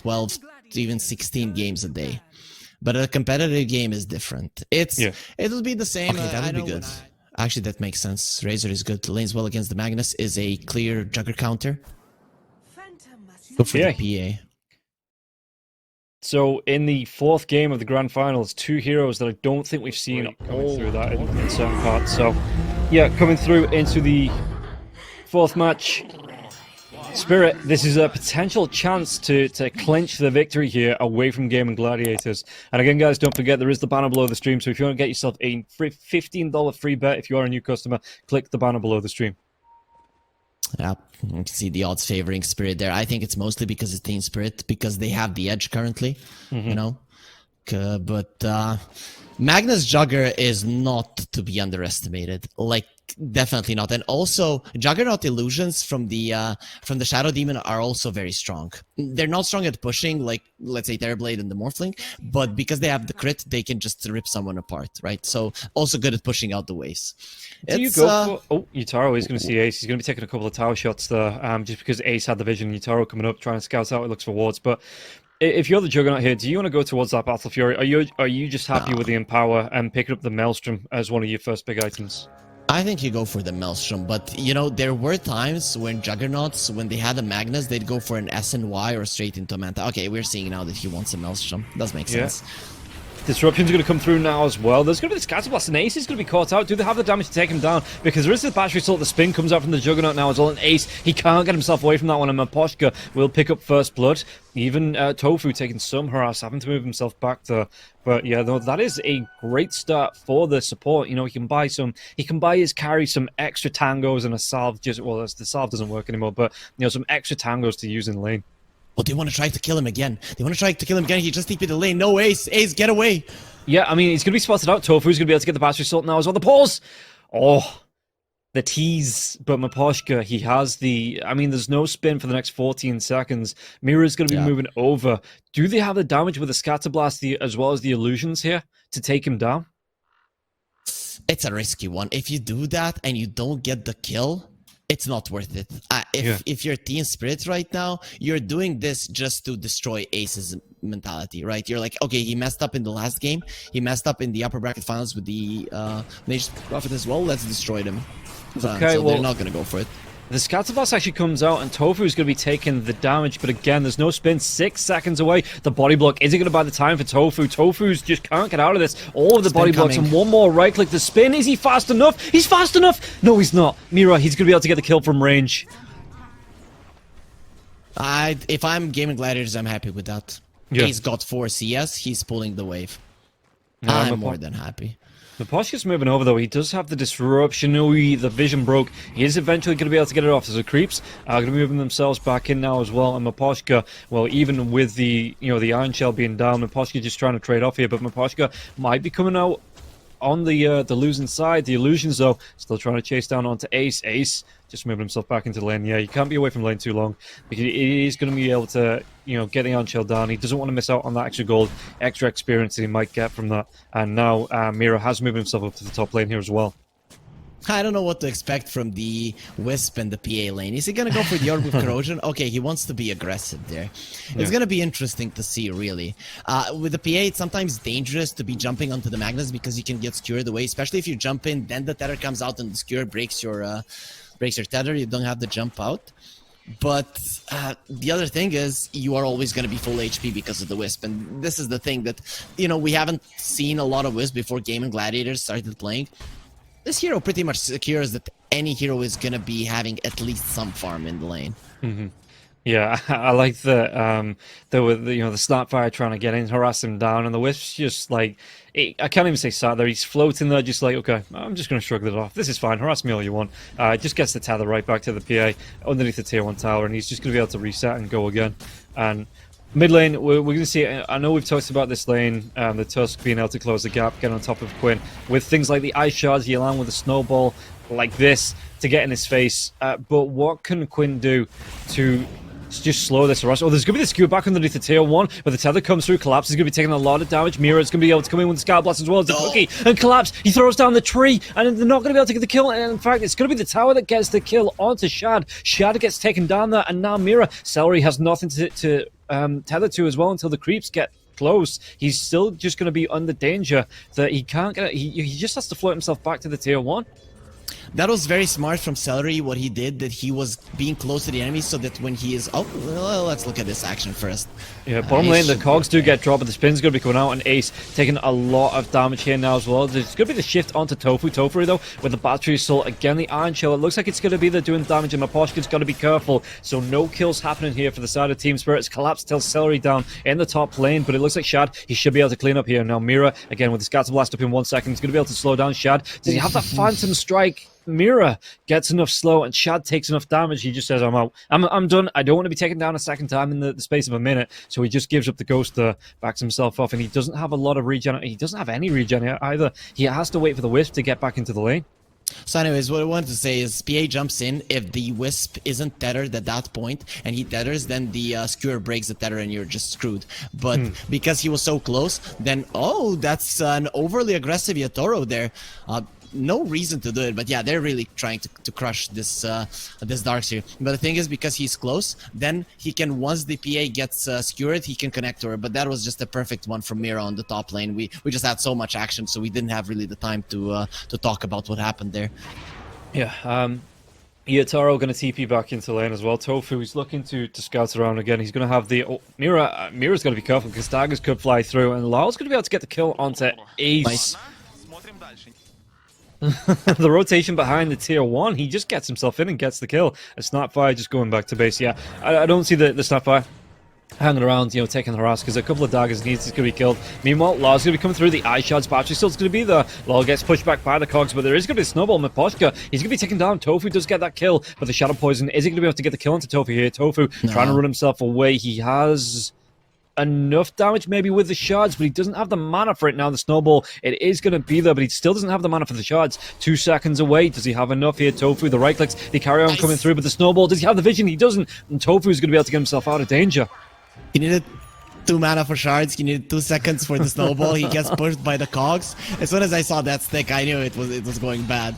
12 to even 16 games a day. But a competitive game is different. It'll be the same. Okay, that would be good. Actually, that makes sense. Razor is good. Lanes well against the Magnus is a clear Jugger counter. Go for the PA. So in the 4th game of the Grand Finals, 2 heroes that I don't think we've seen all through that in certain parts. So yeah, coming through into the 4th match. Spirit, this is a potential chance to clinch the victory here away from Gaimin Gladiators. And again, guys, don't forget there is the banner below the stream. So if you want to get yourself a free $15 free bet, if you are a new customer, click the banner below the stream. Yeah, you can see the odds favoring Spirit there. I think it's mostly because it's Team Spirit, because they have the edge currently, you know. But Magnus Jugger is not to be underestimated. Like, definitely not. And also, Juggernaut illusions from the Shadow Demon are also very strong. They're not strong at pushing, like, let's say, Terrorblade and the Morphling, but because they have the crit, they can just rip someone apart, right? So, also good at pushing out the waves. Do you go for... Oh, Utaro is going to see Ace. He's going to be taking a couple of tower shots there, just because Ace had the vision. Utaro coming up, trying to scout out, it looks for wards, but... If you're the Juggernaut here, do you want to go towards that Battle Fury? Are you just happy with the Empower and picking up the Maelstrom as one of your first big items? I think you go for the Maelstrom, but you know, there were times when Juggernauts, when they had a Magnus, they'd go for an SNY or straight into a Manta. Okay, we're seeing now that he wants a Maelstrom. Does make sense. Disruption's going to come through now as well. There's going to be the Scatter Blast, and Ace is going to be caught out. Do they have the damage to take him down? Because there is the Battery Assault. The spin comes out from the Juggernaut now as well, and Ace, he can't get himself away from that one, and Maposhka will pick up first blood. Even Tofu taking some harass, having to move himself back there. But yeah, though, that is a great start for the support. You know, he can buy his carry some extra tangos and a salve. Well, the salve doesn't work anymore, but you know, some extra tangos to use in lane. Oh, they want to try to kill him again. He just TP'd the lane. No, Ace, get away. Yeah, I mean, he's going to be spotted out. Tofu's going to be able to get the Battery Assault now as well. The pause! Oh, the tease. But Maposhka, he has the... I mean, there's no spin for the next 14 seconds. Mira's going to be moving over. Do they have the damage with the Scatter Blast as well as the illusions here to take him down? It's a risky one. If you do that and you don't get the kill... it's not worth it. If you're Team Spirit right now, you're doing this just to destroy Ace's mentality, right? You're like, okay, he messed up in the last game. He messed up in the upper bracket finals with the Nature's Prophet as well. Let's destroy them. Okay, so well, they're not going to go for it. The Scatter Blast actually comes out, and Tofu is going to be taking the damage, but again, there's no spin. 6 seconds away. The body block isn't going to buy the time for Tofu. Tofu's just can't get out of this. All of the body blocks, and one more right click. The spin, is he fast enough? He's fast enough! No, he's not. Mira, he's going to be able to get the kill from range. If I'm Gaimin Gladiators, I'm happy with that. Yeah. He's got 4 CS. He's pulling the wave. Yeah, I'm more than happy. Maposhka's moving over, though. He does have the disruption. The vision broke. He is eventually going to be able to get it off. So the creeps are going to be moving themselves back in now as well. And Maposhka, well, even with the the Iron Shell being down, Maposhka just trying to trade off here. But Maposhka might be coming out on the losing side. The illusions, though, still trying to chase down onto Ace. Ace just moving himself back into lane. Yeah, you can't be away from lane too long because he is going to be able to get the Iron Shell down. He doesn't want to miss out on that extra gold, extra experience that he might get from that. And now Mira has moved himself up to the top lane here as well. I don't know what to expect from the Wisp and the PA lane. Is he going to go for the Orb with Corrosion? Okay, he wants to be aggressive there. It's going to be interesting to see, really. With the PA, it's sometimes dangerous to be jumping onto the Magnus because you can get skewered away, especially if you jump in, then the tether comes out and the skewer breaks your tether. You don't have the jump out. But the other thing is you are always going to be full HP because of the Wisp. And this is the thing that, we haven't seen a lot of Wisp before Gaimin Gladiators started playing. This hero pretty much secures that any hero is going to be having at least some farm in the lane. Mm-hmm. Yeah, I like the Snapfire trying to get in, harass him down, and the Wisp's just like, I can't even say sat there, he's floating there just like, okay, I'm just going to shrug it off. This is fine, harass me all you want. Just gets the tether right back to the PA underneath the tier 1 tower, and he's just going to be able to reset and go again. And mid lane, we're going to see, I know we've talked about this lane, the Tusk being able to close the gap, get on top of Quinn, with things like the Ice Shards, Yelan with a snowball like this to get in his face. But what can Quinn do to just slow this rush? Oh, there's going to be the skewer back underneath the tier 1, but the tether comes through, Collapse is going to be taking a lot of damage. Mira's going to be able to come in with the Scout Blast as well as the Cookie, and Collapse, he throws down the tree, and they're not going to be able to get the kill, and in fact, it's going to be the tower that gets the kill onto Shad. Shad gets taken down there, and now Mira, Celery has nothing to tethered to as well until the creeps get close. He's still just going to be under danger that he can't get. He just has to float himself back to the tier 1. That was very smart from Celery, what he did, that he was being close to the enemy so that when he is... Oh, well, let's look at this action first. Yeah, bottom lane, the cogs do get dropped, but the spin's going to be coming out, and Ace taking a lot of damage here now as well. There's going to be the shift onto Tofu. Tofu, though, with the battery assault, again, the Iron Shell, it looks like it's going to be there doing damage, and Miposhka's got to be careful. So no kills happening here for the side of Team Spirit. It's collapsed till Celery down in the top lane, but it looks like Shad, he should be able to clean up here. Now Mira, again, with the Scatter Blast up in 1 second, he's going to be able to slow down Shad. Does he have that Phantom Strike? Mira gets enough slow and Shad takes enough damage. He just says, I'm out. I'm done. I don't want to be taken down a second time in the space of a minute. So he just gives up the ghost, backs himself off, and he doesn't have a lot of regen. He doesn't have any regen either. He has to wait for the Wisp to get back into the lane. So anyways, what I wanted to say is PA jumps in. If the Wisp isn't tethered at that point and he tethers, then the Skewer breaks the tether and you're just screwed. But because he was so close, then, oh, that's an overly aggressive Yatoro there. No reason to do it, but yeah, they're really trying to crush this this Darkseer. But the thing is, because he's close, then he can, once the PA gets skewered, he can connect to her. But that was just a perfect one from Mira on the top lane. We just had so much action, so we didn't have really the time to talk about what happened there. Yeah, Yatoro going to TP back into lane as well. Tofu, he's looking to scout around again. He's going to have the... Oh, Mira's going to be careful because daggers could fly through, and Lyle's going to be able to get the kill onto Ace. Nice. The rotation behind the tier 1, he just gets himself in and gets the kill. A Snapfire just going back to base. Yeah, I don't see the Snapfire hanging around, you know, taking harass, because a couple of daggers needs to be killed. Meanwhile, Law's going to be coming through. The Eye Shard's battery still's going to be there. Law gets pushed back by the cogs, but there is going to be a snowball. Miposhka, he's going to be taken down. Tofu does get that kill, but the Shadow Poison, is he going to be able to get the kill onto Tofu here? Tofu trying to run himself away. He has enough damage maybe with the shards, but he doesn't have the mana for it now. The snowball, it is going to be there, but he still doesn't have the mana for the shards. 2 seconds away. Does he have enough here? Tofu, the right clicks, they carry on coming through, but the snowball, does he have the vision? He doesn't, and Tofu is going to be able to get himself out of danger. He needed 2 mana for shards. He needed 2 seconds for the snowball. He gets pushed by the cogs. As soon as I saw that stick, I knew it was going bad.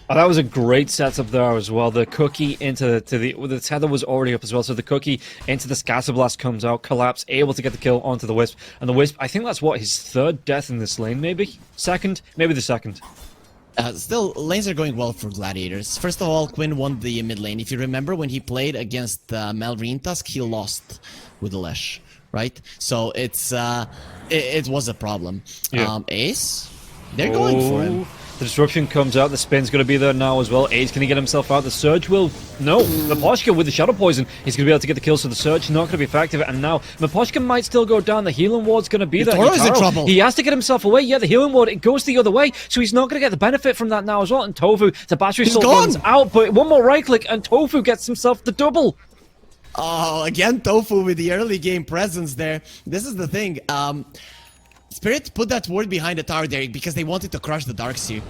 Oh, that was a great setup there as well. The cookie into the tether was already up as well, so the cookie into the Scatter Blast comes out, collapse, able to get the kill onto the Wisp. And the Wisp, I think that's what, his 3rd death in this lane, maybe? Second? Maybe the 2nd. Still, lanes are going well for Gladiators. First of all, Quinn won the mid lane. If you remember, when he played against Malrine Tusk, he lost with the Lesh, right? So it's it was a problem. Yeah. Ace, they're going for him. The disruption comes out, the spin's going to be there now as well. Ace, can he get himself out? The Surge will... No, Miposhka with the Shadow Poison, he's going to be able to get the kill, so the Surge is not going to be effective. And now, Miposhka might still go down. The Healing Ward's going to be there. Yatoro's in trouble. He has to get himself away. Yeah, the Healing Ward, it goes the other way, so he's not going to get the benefit from that now as well. And Tofu, the battery still runs out, but one more right click, and Tofu gets himself the double. Oh, again, Tofu with the early game presence there. This is the thing. Spirit put that ward behind the tower there because they wanted to crush the Darkseer.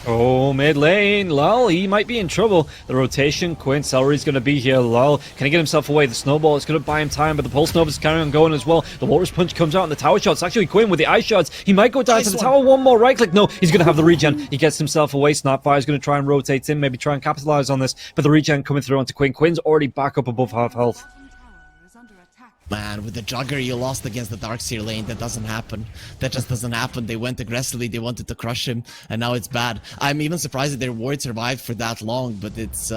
Oh, mid lane, Lol, he might be in trouble. The rotation, Quinn, Celery's going to be here, Lol. Can he get himself away? The snowball is going to buy him time, but the pulse nova is carrying on going as well. The Walrus Punch comes out and the tower shots. Actually, Quinn with the ice shots. He might go down to the tower. One more right click. No, he's going to have the regen. He gets himself away. Snapfire is going to try and rotate in, maybe try and capitalize on this. But the regen coming through onto Quinn. Quinn's already back up above half health. Man, with the Jugger you lost against the Darkseer lane. That doesn't happen. That just doesn't happen. They went aggressively. They wanted to crush him, and now it's bad. I'm even surprised that their ward survived for that long, but it's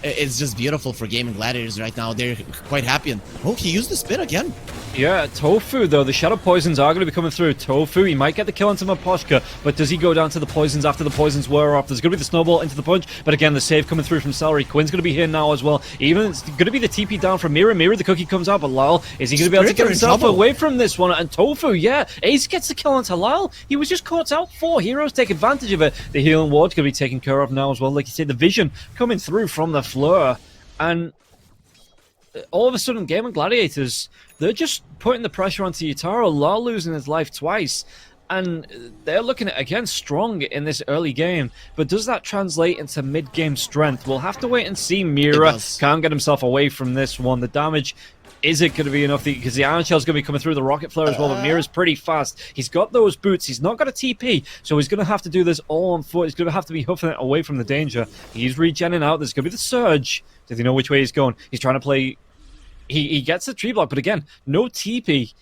just beautiful for Gaimin Gladiators right now. They're quite happy. And oh, he used the spin again. Yeah, Tofu, though. The Shadow Poisons are going to be coming through. Tofu, he might get the kill onto Miposhka, but does he go down to the Poisons after the Poisons were off? There's going to be the Snowball into the Punch, but again, the save coming through from Celery. Quinn's going to be here now as well. Even it's going to be the TP down from Mira. Mira, the cookie comes out, but Lyle, is he going to be able to get himself away from this one? And Tofu, yeah, Ace gets the kill onto Lyle. He was just caught out. 4 heroes take advantage of it. The Healing Ward's going to be taken care of now as well. Like you said, the vision coming through from the Fleur. And all of a sudden, Gaimin Gladiators, they're just putting the pressure onto Yatoro. Law losing his life twice. And they're looking at, again, strong in this early game. But does that translate into mid-game strength? We'll have to wait and see. Mira can't get himself away from this one. The damage, is it going to be enough? Because the Iron Shell's going to be coming through the Rocket Flare as well. But Mira's pretty fast. He's got those boots. He's not got a TP. So he's going to have to do this all on foot. He's going to have to be huffing it away from the danger. He's regenning out. There's going to be the Surge. Does he know which way he's going? He's trying to play... he gets the tree block, but again, no TP.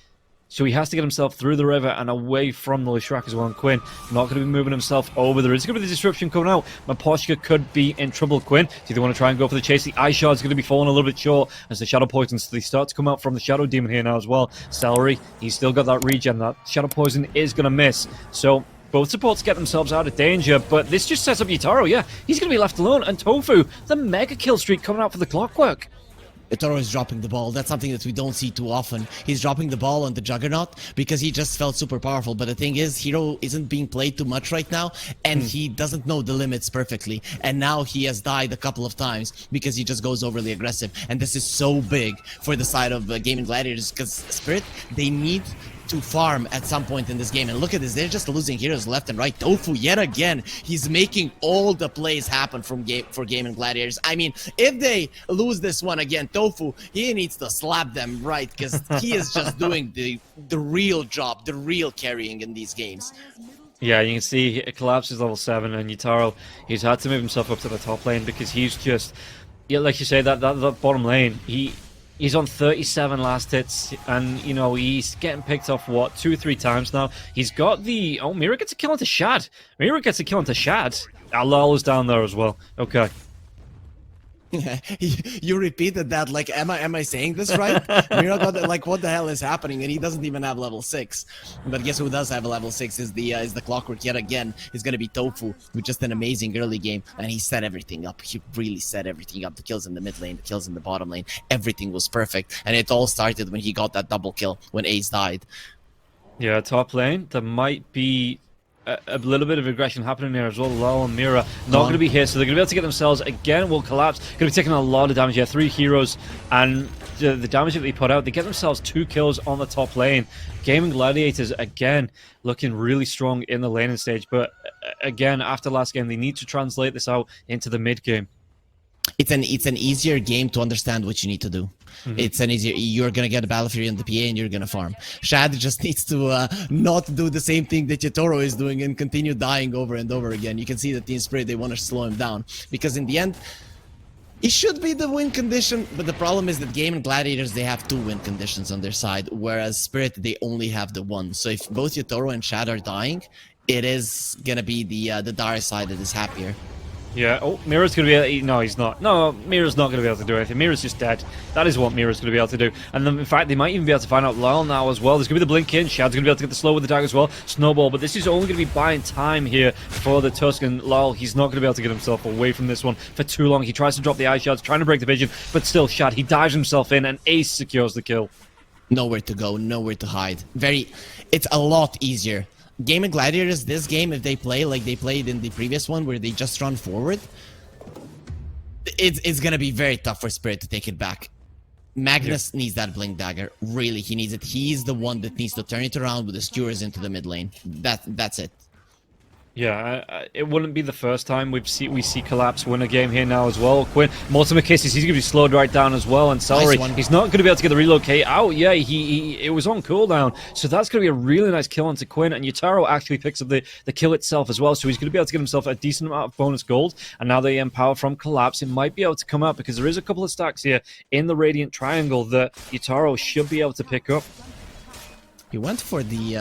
So he has to get himself through the river and away from the Leshrac as well. And Quinn not going to be moving himself over. There is going to be the disruption coming out. Maposhka could be in trouble. Quinn, do they want to try and go for the chase? The Ice Shard is going to be falling a little bit short as the Shadow Poisons, they start to come out from the Shadow Demon here now as well. Celery, he's still got that regen. That Shadow Poison is going to miss. So both supports get themselves out of danger, but this just sets up Yutaro. Yeah, he's going to be left alone. And Tofu, the mega kill streak coming out for the Clockwork. Yutaro is dropping the ball. That's something that we don't see too often. He's dropping the ball on the Juggernaut because he just felt super powerful. But the thing is, Hero isn't being played too much right now, and he doesn't know the limits perfectly. And now he has died a couple of times because he just goes overly aggressive. And this is so big for the side of Gaimin Gladiators because Spirit, they need to farm at some point in this game. And look at this, they're just losing heroes left and right. Tofu, yet again, he's making all the plays happen for Gaimin Gladiators. I mean, if they lose this one again, Tofu, he needs to slap them right, because he is just doing the real job, the real carrying in these games. Yeah, you can see Collapse is level 7, and Yutaro, he's had to move himself up to the top lane because he's just, yeah, like you say, that bottom lane, he's on 37 last hits, and, you know, he's getting picked off, what, 2-3 times now. He's got the... Oh, Mira gets a kill onto Shad. Mira gets a kill onto Shad. Lala's down there as well. Okay. You repeated that, like, am I saying this right? Mira got, like, what the hell is happening? And he doesn't even have level 6. But guess who does have a level 6 is the Clockwork yet again. Is going to be Tofu, with just an amazing early game. And he set everything up. He really set everything up. The kills in the mid lane, the kills in the bottom lane. Everything was perfect. And it all started when he got that double kill, when Ace died. Yeah, top lane, there might be a little bit of aggression happening there as well. Lal and Mira not going to be here, so they're going to be able to get themselves, again, will collapse. Going to be taking a lot of damage here. 3 heroes, and the damage that they put out, they get themselves 2 kills on the top lane. Gaimin Gladiators, again, looking really strong in the laning stage, but again, after last game, they need to translate this out into the mid game. It's an easier game to understand what you need to do. It's an easier. You're gonna get a Battle Fury on the PA and you're gonna farm. Shad just needs to not do the same thing that Yutaro is doing and continue dying over and over again. You can see that Team Spirit, they want to slow him down because in the end, it should be the win condition. But the problem is that Gaimin Gladiators, they have 2 win conditions on their side, whereas Spirit, they only have the 1. So if both Yutaro and Shad are dying, it is gonna be the dire side that is happier. Yeah, oh, Mira's going to be... No, he's not. No, Mira's not going to be able to do anything. Mira's just dead. That is what Mira's going to be able to do. And then, in fact, they might even be able to find out Lyle now as well. There's going to be the blink in. Shad's going to be able to get the slow with the dagger as well. Snowball, but this is only going to be buying time here for the Tusk. And Lyle, he's not going to be able to get himself away from this one for too long. He tries to drop the Ice Shards, trying to break the vision, but still Shad, he dives himself in, and Ace secures the kill. Nowhere to go, nowhere to hide. It's a lot easier. Gaimin Gladiators, this game, if they play like they played in the previous one, where they just run forward, it's gonna be very tough for Spirit to take it back. Magnus needs that blink dagger. Really, he needs it. He's the one that needs to turn it around with the skewers into the mid lane. That's it. Yeah, it wouldn't be the first time we see Collapse win a game here now as well. Quinn, multiple cases, he's going to be slowed right down as well. And Celery, he's not going to be able to get the relocate out. Yeah, it was on cooldown. So that's going to be a really nice kill onto Quinn. And Yutaro actually picks up the kill itself as well. So he's going to be able to get himself a decent amount of bonus gold. And now the empower from Collapse, it might be able to come out because there is a couple of stacks here in the Radiant Triangle that Yutaro should be able to pick up. You went for the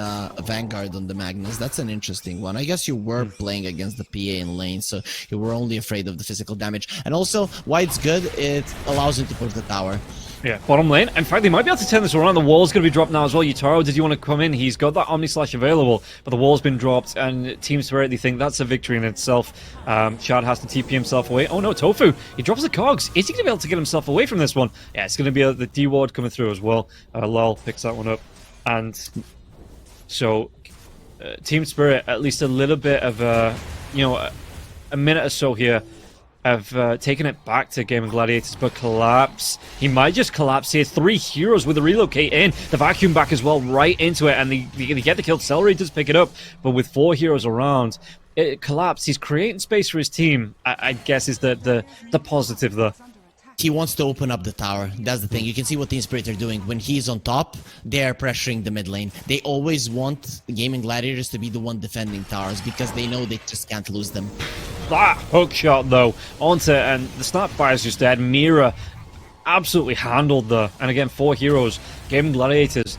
Vanguard on the Magnus. That's an interesting one. I guess you were playing against the PA in lane, so you were only afraid of the physical damage. And also, why it's good, it allows you to push the tower. Yeah, bottom lane. In fact, they might be able to turn this around. The wall's going to be dropped now as well. Yutaro, did you want to come in? He's got that Omni Slash available, but the wall's been dropped, and Team Spirit, they think that's a victory in itself. Shad has to TP himself away. Oh no, Tofu! He drops the cogs. Is he going to be able to get himself away from this one? Yeah, it's going to be the D-ward coming through as well. Lol picks that one up. And so, Team Spirit, at least a little bit of a minute or so here, have taken it back to Gaimin Gladiators, but Collapse, he might just collapse here. 3 heroes with the relocate in, the vacuum back as well, right into it, and they get the kill. Celery does pick it up, but with 4 heroes around, Collapse, he's creating space for his team, I guess is the positive there. He wants to open up the tower. That's the thing. You can see what Team Spirit are doing. When he's on top, they're pressuring the mid lane. They always want Gaimin Gladiators to be the one defending towers because they know they just can't lose them. That hook shot, though, onto, and the Snapfire's just dead. Mira, absolutely handled there. And again, 4 heroes, Gaimin Gladiators.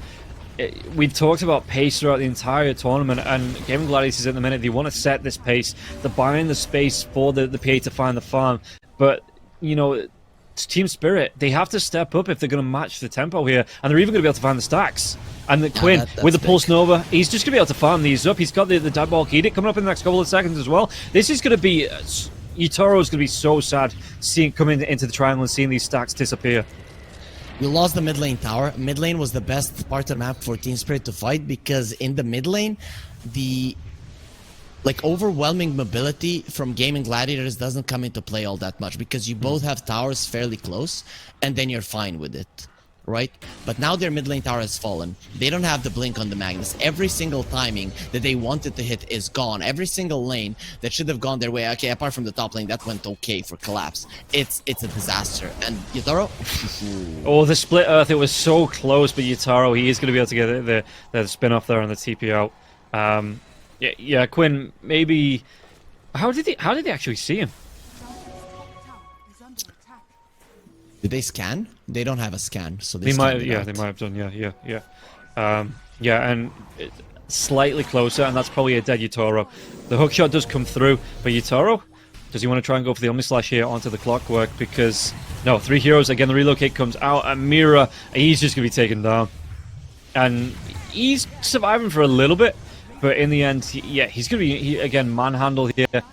We've talked about pace throughout the entire tournament, and Gaimin Gladiators at the minute, they want to set this pace. They're buying the space for the PA to find the farm. But, you know, Team Spirit, they have to step up if they're going to match the tempo here. And they're even going to be able to find the stacks. And the Quinn, with the Pulse Nova, he's just going to be able to farm these up. He's got the Diabolic Edict coming up in the next couple of seconds as well. This is going to be... Yutaro is going to be so sad coming into the triangle and seeing these stacks disappear. You lost the mid lane tower. Mid lane was the best part of the map for Team Spirit to fight, because in the mid lane, the overwhelming mobility from Gaimin Gladiators doesn't come into play all that much, because you both have towers fairly close, and then you're fine with it, right? But now their mid lane tower has fallen. They don't have the blink on the Magnus. Every single timing that they wanted to hit is gone. Every single lane that should have gone their way, okay, apart from the top lane, that went okay for collapse. It's a disaster. And Yutaro? Oh, the split earth, it was so close, but Yutaro, he is going to be able to get the spin off there on the TP out. Yeah, Quinn, maybe... How did they actually see him? Did they scan? They don't have a scan, so they might. Yeah, they might have done. Yeah, and slightly closer, and that's probably a dead Yutaro. The hookshot does come through, but Yutaro, does he want to try and go for the Omnislash here onto the Clockwork? Because no, 3 heroes again. The relocate comes out, and Mira, he's just gonna be taken down, and he's surviving for a little bit, but in the end, he's gonna be again manhandled here.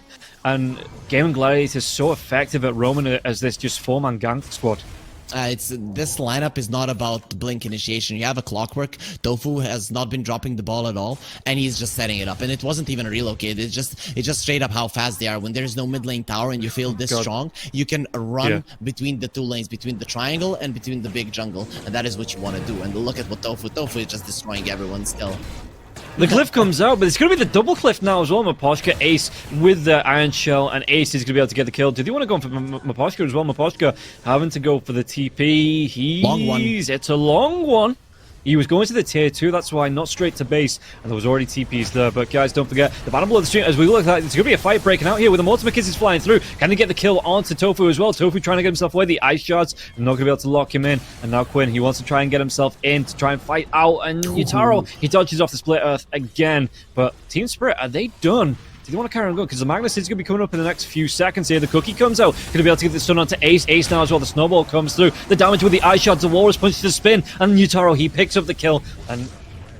And Gaimin Gladiators is so effective at roaming as this just 4-man gang squad. This lineup is not about blink initiation. You have a Clockwork. Tofu has not been dropping the ball at all, and he's just setting it up. And it wasn't even a relocate. It's just straight up how fast they are. When there's no mid lane tower and you feel this strong, you can run between the 2 lanes, between the triangle and between the big jungle, and that is what you want to do. And look at what Tofu is just destroying everyone still. The cliff comes out, but it's going to be the double cliff now as well. Miposhka, Ace with the Iron Shell, and Ace is going to be able to get the kill. Did he want to go for Miposhka as well? Miposhka having to go for the TP. Long one. It's a long one. He was going to the tier 2, that's why, not straight to base, and there was already TPs there. But guys, don't forget, the battle below the stream, as we look at it, it's going to be a fight breaking out here with the Ultimate Kisses flying through. Can they get the kill onto Tofu as well? Tofu trying to get himself away, the Ice Shards, not going to be able to lock him in. And now Quinn, he wants to try and get himself in to try and fight out, and Yutaro, he dodges off the Split Earth again. But Team Spirit, are they done? Do they want to carry on going? Because the Magnus is going to be coming up in the next few seconds here. The Cookie comes out. Going to be able to get the stun onto Ace. Ace now as well. The Snowball comes through. The damage with the Ice Shards. The Walrus punch to the spin. And Yutaro, he picks up the kill. And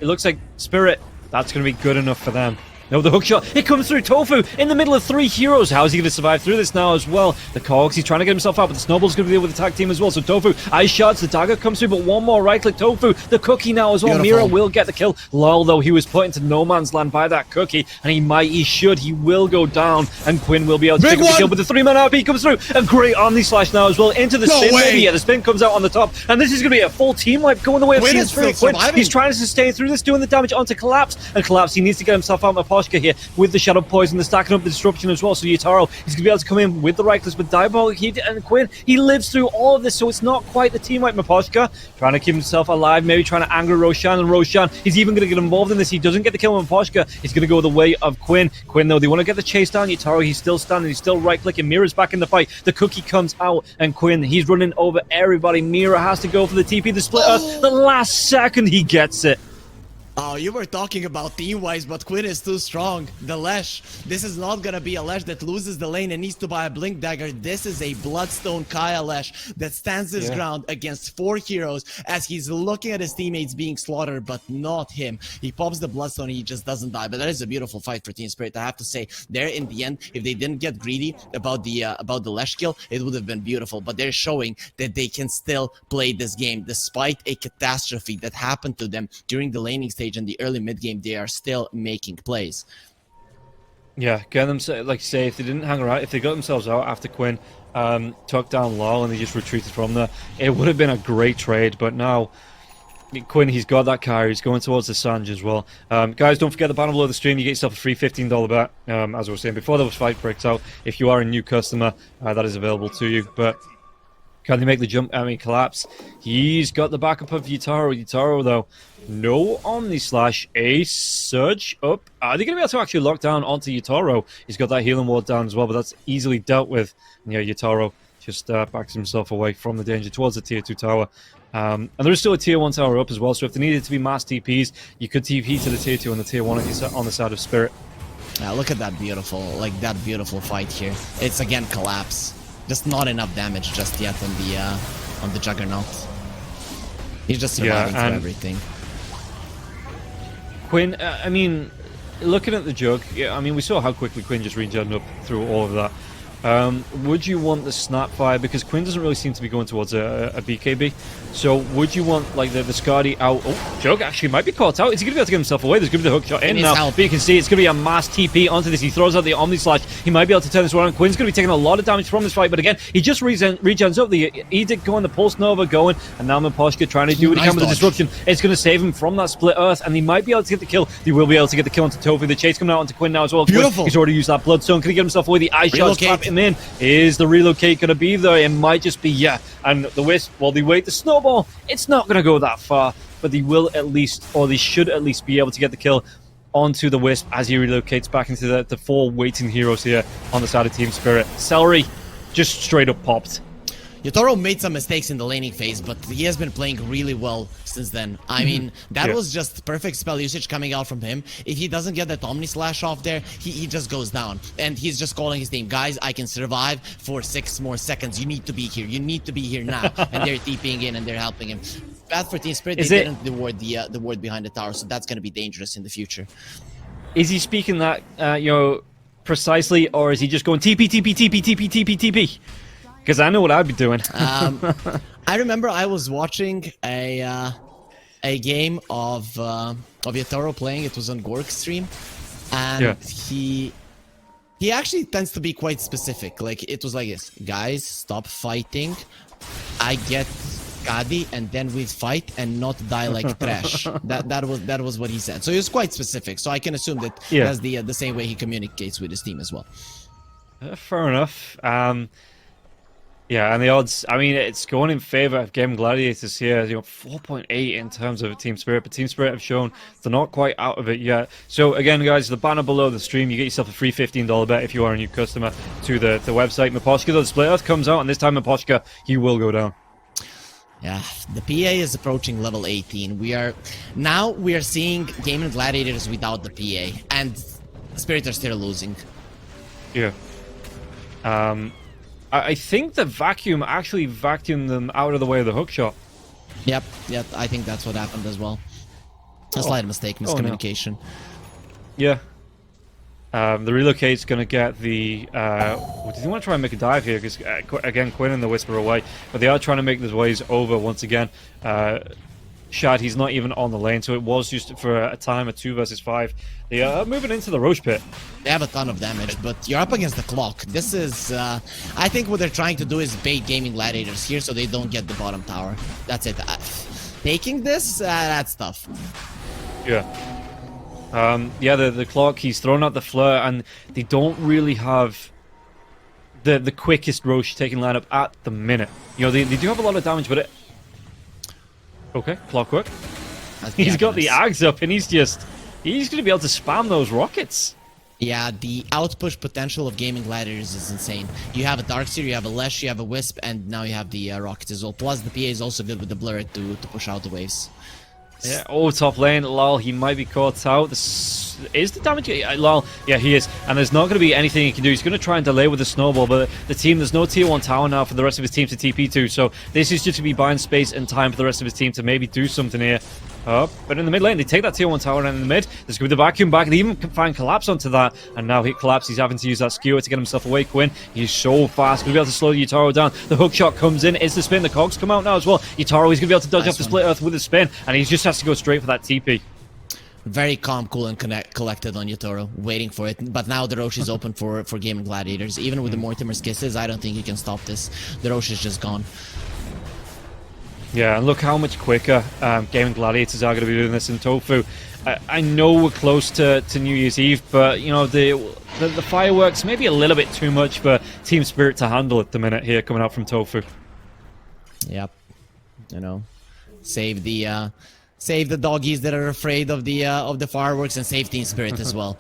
it looks like Spirit, that's going to be good enough for them. No, the hookshot, it comes through. Tofu in the middle of 3 heroes. How is he going to survive through this now as well? The Cogs, he's trying to get himself out, but the Snowball's going to deal with the tag team as well. So Tofu, Ice Shards, the dagger comes through, but one more right click. Tofu, the Cookie now as well. Beautiful. Mira will get the kill. Lol, though, he was put into no man's land by that Cookie, and he will go down, and Quinn will be able to pick up the kill, but the 3-man RP comes through. A great Omni Slash now as well into the spin. Maybe, yeah, the spin comes out on the top, and this is going to be a full team wipe going the way of Team Spirit. Quinn, he's trying to sustain through this, doing the damage onto Collapse, and Collapse, he needs to get himself out of Miposhka here with the Shadow Poison, the stacking up the disruption as well. So Yutaro, he's going to be able to come in with the right click with Diabolic Heat, and Quinn, he lives through all of this, so it's not quite the team like Miposhka. Trying to keep himself alive, maybe trying to anger Roshan, and Roshan, he's even going to get involved in this. He doesn't get the kill on Miposhka. He's going to go the way of Quinn. Quinn, though, they want to get the chase down. Yutaro, he's still standing, he's still right clicking. Mira's back in the fight. The Cookie comes out, and Quinn, he's running over everybody. Mira has to go for the TP, the Split Earth. The last second he gets it. Oh, you were talking about team-wise, but Quinn is too strong. The Lesh. This is not gonna be a Lesh that loses the lane and needs to buy a Blink Dagger. This is a Bloodstone Kaya Lesh that stands his ground against 4 heroes as he's looking at his teammates being slaughtered, but not him. He pops the Bloodstone and he just doesn't die. But that is a beautiful fight for Team Spirit. I have to say, there in the end, if they didn't get greedy about the Lesh kill, it would have been beautiful. But they're showing that they can still play this game despite a catastrophe that happened to them during the laning stage. In the early mid game, they are still making plays. Yeah, get them, like you say, if they didn't hang around, if they got themselves out after Quinn took down Lol and they just retreated from there, it would have been a great trade. But now Quinn, he's got that carry, he's going towards the Sanj as well. Guys, don't forget the banner below the stream. You get yourself a free $15 bet, as I was saying before the fight breaks out. If you are a new customer, that is available to you. But can they make the jump? I mean, Collapse. He's got the backup of Yutaro. Yutaro, though, no Omni Slash. Ace, Surge up. Are they going to be able to actually lock down onto Yutaro? He's got that healing ward down as well, but that's easily dealt with. And yeah, Yutaro just backs himself away from the danger towards the tier 2 tower. And there is still a tier 1 tower up as well, so if there needed to be mass TPs, you could TP to the tier 2 and the tier 1 on the side of Spirit. Look at that beautiful, that beautiful fight here. It's again collapse. Just not enough damage just yet on the Juggernaut. He's just surviving through everything. Quinn, I mean, looking at the Jug, I mean, we saw how quickly Quinn just regened up through all of that. Would you want the Snapfire? Because Quinn doesn't really seem to be going towards a BKB. So would you want like the Skadi out? Oh, Jug actually might be caught out. Is he going to be able to get himself away? There's going to be the hook shot in now. But you can see it's going to be a mass TP onto this. He throws out the Omni Slash. He might be able to turn this around. Quinn's going to be taking a lot of damage from this fight. But again, he just regens up. The Edict going, the Pulse Nova going. And now Miposhka trying to do what he can with the Disruption. It's going to save him from that Split Earth. And he might be able to get the kill. He will be able to get the kill onto Tofu. The chase coming out onto Quinn now as well. Beautiful. Quinn, he's already used that Bloodstone. Can he get himself away? The Ice Shot trap him in. Is the relocate going to be there? It might just be, yeah. And the Wisp, while they wait the Snowball, it's not going to go that far, but they will at least, or they should at least be able to get the kill onto the Wisp as he relocates back into the 4 waiting heroes here on the side of Team Spirit. Celery just straight up popped. Yotaro made some mistakes in the laning phase, but he has been playing really well since then. I mean, that was just perfect spell usage coming out from him. If he doesn't get that Omni Slash off there, he just goes down. And he's just calling his team, guys, I can survive for 6 more seconds. You need to be here. You need to be here now. And they're TPing in and they're helping him. Bad for Team Spirit, they didn't reward the ward behind the tower, so that's going to be dangerous in the future. Is he speaking that, precisely, or is he just going TP, TP, TP, TP, TP, TP? Because I know what I'd be doing. I remember I was watching a game of Yotaro playing. It was on Gork's stream, and he actually tends to be quite specific. Like it was like this: guys, stop fighting. I get Skadi, and then we fight and not die like trash. That was what he said. So he was quite specific. So I can assume that that's the same way he communicates with his team as well. Fair enough. Yeah, and the odds, I mean, it's going in favor of Gaimin Gladiators here, 4.8 in terms of Team Spirit, but Team Spirit have shown they're not quite out of it yet. So again, guys, the banner below the stream, you get yourself a free $15 bet if you are a new customer to the website. Miposhka, the Split Earth comes out, and this time Miposhka, he will go down. Yeah, the PA is approaching level 18. We are seeing Gaimin Gladiators without the PA, and Spirit are still losing. Yeah. I think the vacuum actually vacuumed them out of the way of the hookshot. Yep, I think that's what happened as well. A slight mistake, miscommunication. Yeah. The relocate's going to get the... do you want to try and make a dive here? Because, again, Quinn and the Whisper away. But they are trying to make their ways over once again. Shad, he's not even on the lane, so it was just for a time of 2 versus 5. They are moving into the Roche Pit. They have a ton of damage, but you're up against the clock. This is... I think what they're trying to do is bait Gaimin Gladiators here so they don't get the bottom tower. That's it. Taking this, that's tough. Yeah. The clock, he's thrown out the flare, and they don't really have the quickest Roche taking lineup at the minute. They do have a lot of damage, but it... Okay, clockwork. He's got the Ags up, and he's going to be able to spam those rockets. Yeah, the outpush potential of Gaimin Gladiators is insane. You have a Darkseer, you have a Lesh, you have a Wisp, and now you have the rockets as well. Plus, the PA is also good with the Blur to push out the waves. Yeah, top lane, lol, he might be caught out. Is the damage... lol, yeah, he is. And there's not going to be anything he can do. He's going to try and delay with the Snowball, but the team, there's no tier 1 tower now for the rest of his team to TP to, so this is just to be buying space and time for the rest of his team to maybe do something here. But in the mid lane, they take that tier 1 tower, and in the mid, there's going to be the vacuum back. They even find Collapse onto that, and now hit Collapse. He's having to use that skewer to get himself away. Quinn, he's so fast. Going to be able to slow Yotaro down. The hook shot comes in. Is the spin? The cogs come out now as well. Yotaro, he's going to be able to dodge off the Split Earth with the spin, and he just has to go straight for that TP. Very calm, cool, and collected on Yotaro, waiting for it. But now the Roche is open for Gaimin Gladiators. Even with the Mortimer's Kisses, I don't think you can stop this. The Roche is just gone. Yeah, and look how much quicker Gaimin Gladiators are going to be doing this in Tofu. I know we're close to New Year's Eve, but the fireworks maybe a little bit too much for Team Spirit to handle at the minute here coming out from Tofu. Yep, save the doggies that are afraid of the fireworks, and save Team Spirit as well.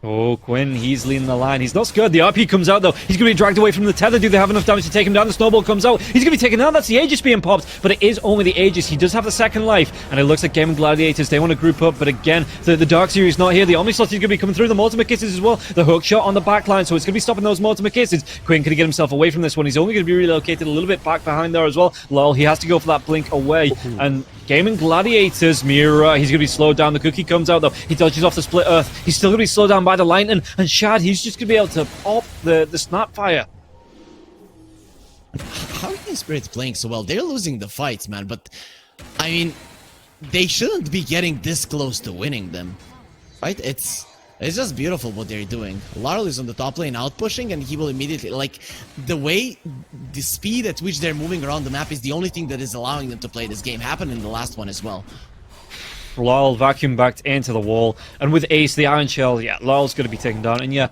Oh, Quinn, he's leading the line. He's not scared. The RP comes out, though. He's going to be dragged away from the tether. Do they have enough damage to take him down? The snowball comes out. He's going to be taken down. That's the Aegis being popped, but it is only the Aegis. He does have the second life, and it looks like Gaimin Gladiators, they want to group up, but again, the Dark Series not here. The Omni Slot is going to be coming through. The Mortimer Kisses as well. The hook shot on the back line, so it's going to be stopping those Mortimer Kisses. Quinn can get himself away from this one. He's only going to be relocated a little bit back behind there as well. Lol, he has to go for that blink away, and Gaimin Gladiators, Mira, he's going to be slowed down. The cookie comes out, though. He dodges off the split earth. He's still going to be slowed down by the lightning. And Shad, he's just going to be able to pop the Snapfire. How are the Spirits playing so well? They're losing the fights, man. But, I mean, they shouldn't be getting this close to winning them. Right? It's just beautiful what they're doing. Larl is on the top lane out pushing, and he will immediately, like, the speed at which they're moving around the map is the only thing that is allowing them to play this game. Happened in the last one as well. Lol vacuum backed into the wall, and with Ace, the Iron Shell, yeah, Lol's going to be taken down. And yeah,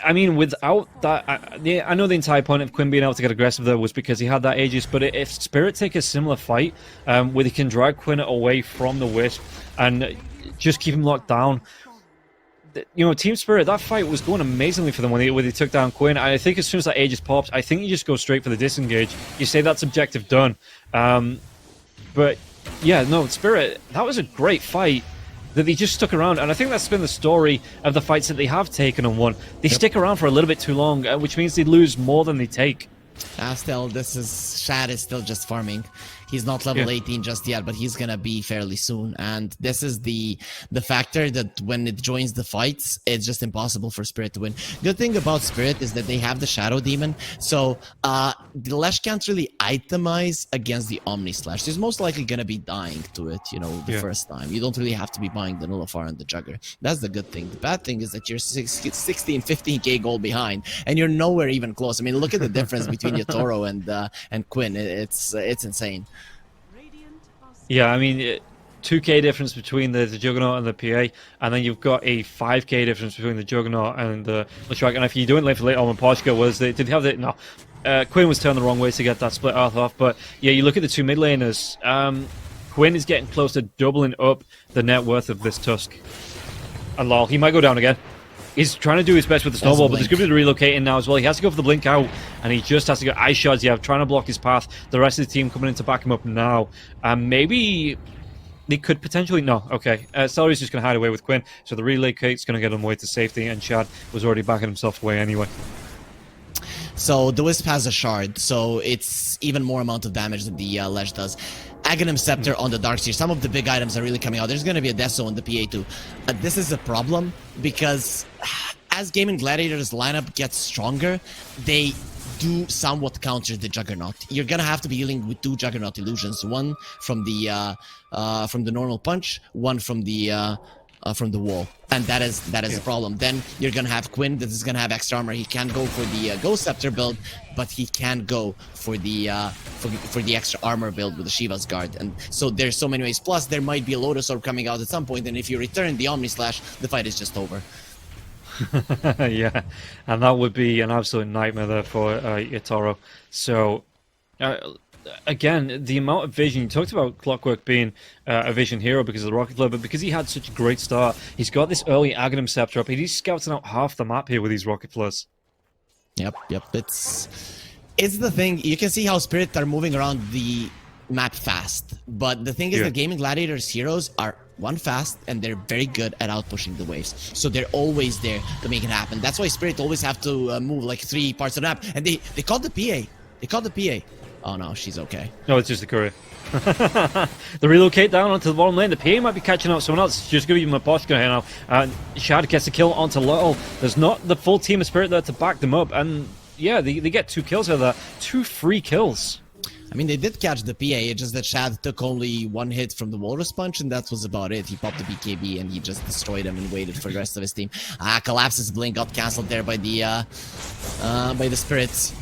I mean, without that, I know the entire point of Quinn being able to get aggressive there was because he had that Aegis, but if Spirit take a similar fight, where they can drag Quinn away from the Wisp and just keep him locked down, you know, Team Spirit, that fight was going amazingly for them when they took down Quinn. I think as soon as that Aegis pops, I think you just go straight for the disengage. You say that's objective done. But yeah, no, Spirit, that was a great fight that they just stuck around, and I think that's been the story of the fights that they have taken and won. They stick around for a little bit too long, which means they lose more than they take. Still, Shad is still just farming. He's not level 18 just yet, but he's gonna be fairly soon. And this is the factor that when it joins the fights, it's just impossible for Spirit to win. Good thing about Spirit is that they have the Shadow Demon, so the Lesh can't really itemize against the Omni Slash. He's most likely gonna be dying to it, you know, the first time. You don't really have to be buying the Nullifier and the Jugger. That's the good thing. The bad thing is that you're 16, 15k gold behind, and you're nowhere even close. I mean, look at the difference between Yotaro and Quinn. It's insane. Yeah, I mean, 2k difference between the Juggernaut and the PA, and then you've got a 5k difference between the Juggernaut and the Leshrac. And if you do it late for late on Poshka, did they have it? No. Quinn was turned the wrong way to get that split earth off, but yeah, you look at the two mid laners. Quinn is getting close to doubling up the net worth of this Tusk. And lol, he might go down again. He's trying to do his best with the snowball, but there's going to be the relocating now as well. He has to go for the blink out, and he just has to go ice shards. Yeah, trying to block his path. The rest of the team coming in to back him up now. Maybe they could potentially... No, okay. Celery's just going to hide away with Quinn, so the relocate's going to get him away to safety, and Shad was already backing himself away anyway. So the Wisp has a shard, so it's even more amount of damage than the Lesh does. Aghanim Scepter on the Darkseer. Some of the big items are really coming out. There's going to be a Death Zone on the PA too. This is a problem because as Gaimin Gladiators lineup gets stronger, they do somewhat counter the Juggernaut. You're going to have to be dealing with two Juggernaut illusions. One from the normal punch, one from the wall, and that is a problem. Then you're gonna have Quinn that is gonna have extra armor. He can't go for the Ghost Scepter build, but he can go for the extra armor build with the Shiva's Guard. And so there's so many ways. Plus there might be a Lotus Orb coming out at some point, and if you return the Omni Slash, the fight is just over. Yeah, and that would be an absolute nightmare there for Yotaro. So again, the amount of vision, you talked about Clockwork being a vision hero because of the rocket flare, but because he had such a great start, he's got this early Aghanim Scepter up. He's scouting out half the map here with these rocket flares. Yep. It's the thing. You can see how Spirit are moving around the map fast, but the thing is that Gaimin Gladiators heroes are fast, and they're very good at outpushing the waves, so they're always there to make it happen. That's why Spirit always have to move like 3 parts of the map, and they caught the PA. They caught the PA. Oh no, she's okay. No, it's just the courier. The relocate down onto the bottom lane. The PA might be catching up someone else. It's just going to be Maposhka here now. Shad gets a kill onto Lottle. There's not the full team of Spirit there to back them up, and yeah, they get 2 kills out of that. 2 free kills. I mean, they did catch the PA, it's just that Shad took only 1 hit from the Walrus Punch, and that was about it. He popped the BKB, and he just destroyed him and waited for the rest of his team. Collapse's blink got cancelled there by the Spirits.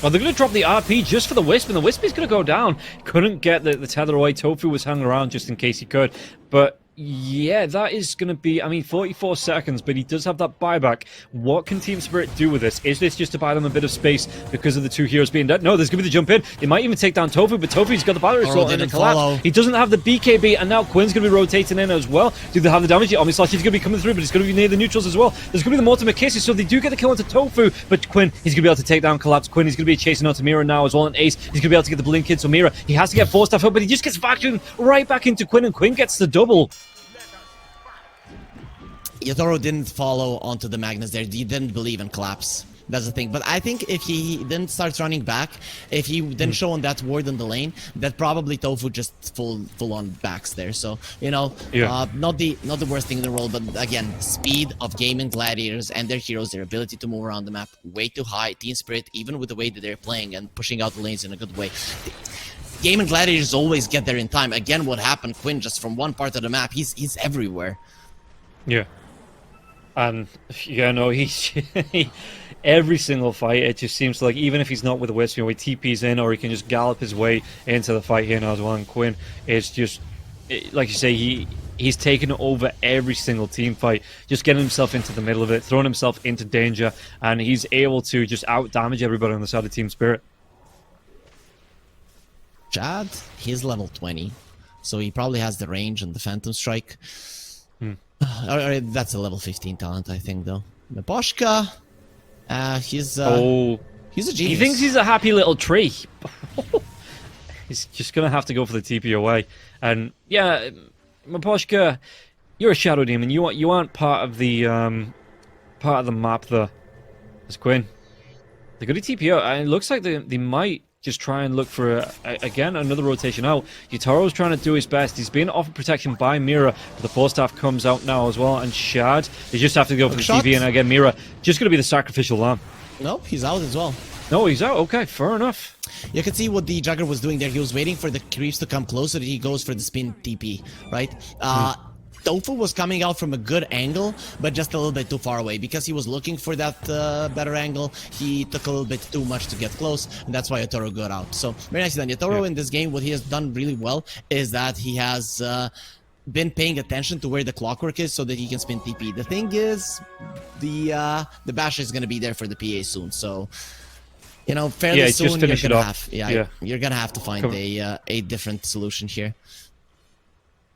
Well, they're going to drop the RP just for the Wisp, and the Wisp is going to go down. Couldn't get the tether away. Tofu was hanging around just in case he could. But Yeah, that is going to be, I mean, 44 seconds, but he does have that buyback. What can Team Spirit do with this? Is this just to buy them a bit of space because of the 2 heroes being dead? No, there's going to be the jump in. They might even take down Tofu, but Tofu's got the battery assault and a collapse. He doesn't have the BKB, and now Quinn's going to be rotating in as well. Do they have the damage? Omni Slash is going to be coming through, but it's going to be near the neutrals as well. There's going to be the Mortimer Kisses, so they do get the kill onto Tofu, but Quinn, he's going to be able to take down Collapse. Quinn, he's going to be chasing onto Mira now as well, and Ace, he's going to be able to get the Blink in, so Mira, he has to get 4-staff up, but he just gets vacuumed right back into Quinn, and Quinn gets the double. Yatoro didn't follow onto the Magnus there. He didn't believe in collapse. That's the thing. But I think if he then starts running back, if he then show on that ward in the lane, that probably Tofu just full on backs there. So, you know, not the worst thing in the world, but again, speed of Gaimin Gladiators and their heroes, their ability to move around the map, way too high. Team Spirit, even with the way that they're playing and pushing out the lanes in a good way. Gaimin Gladiators always get there in time. Again, what happened, Quinn, just from one part of the map, he's everywhere. Yeah. And, yeah, no, he's... every single fight, it just seems like, even if he's not with the Wisp, you know, he TP's in, or he can just gallop his way into the fight here now as well. And Quinn is just, like you say, he's taken over every single team fight, just getting himself into the middle of it, throwing himself into danger, and he's able to just out-damage everybody on the side of Team Spirit. Chad, he's level 20, so he probably has the range and the Phantom Strike. That's a level 15 talent, I think, though. Naposhka, he's a genius. He thinks he's a happy little tree. He's just gonna have to go for the TP away. And yeah, Naposhka, you're a shadow demon. You aren't part of the map there. It's Quinn. They're gonna TP out, and it looks like they might just try and look for, again, another rotation out. Yutaro's trying to do his best. He's being offered protection by Mira, but the 4-staff comes out now as well, and Shad, they just have to go for the TV, and again, Mira, just going to be the sacrificial lamb. Nope, he's out as well. No, he's out. Okay, fair enough. You can see what the Jugger was doing there. He was waiting for the creeps to come closer. He goes for the spin TP, right? Tofu was coming out from a good angle, but just a little bit too far away. Because he was looking for that better angle, he took a little bit too much to get close, and that's why Yatoro got out. So, very nicely done. Yatoro in this game, what he has done really well is that he has been paying attention to where the clockwork is so that he can spin TP. The thing is, the Basher is going to be there for the PA soon, so... You know, fairly soon you're gonna have, you're gonna have to find a different solution here.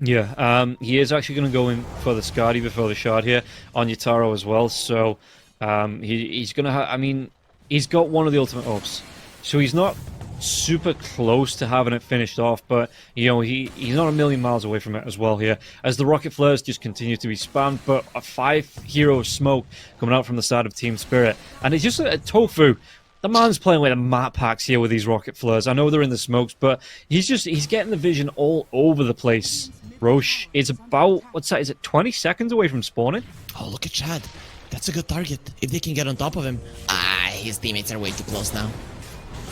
Yeah, he is actually going to go in for the Skadi before the shard here on Yutaro as well. So he's going to have, I mean, he's got one of the ultimate orbs, so he's not super close to having it finished off, but you know, he's not a million miles away from it as well here, as the rocket flares just continue to be spammed. But a 5-hero smoke coming out from the side of Team Spirit, and it's just a Tofu. The man's playing with the map packs here with these rocket flares. I know they're in the smokes, but he's getting the vision all over the place. Roche is about, what's that, is it 20 seconds away from spawning? Oh, look at Chad. That's a good target. If they can get on top of him. His teammates are way too close now.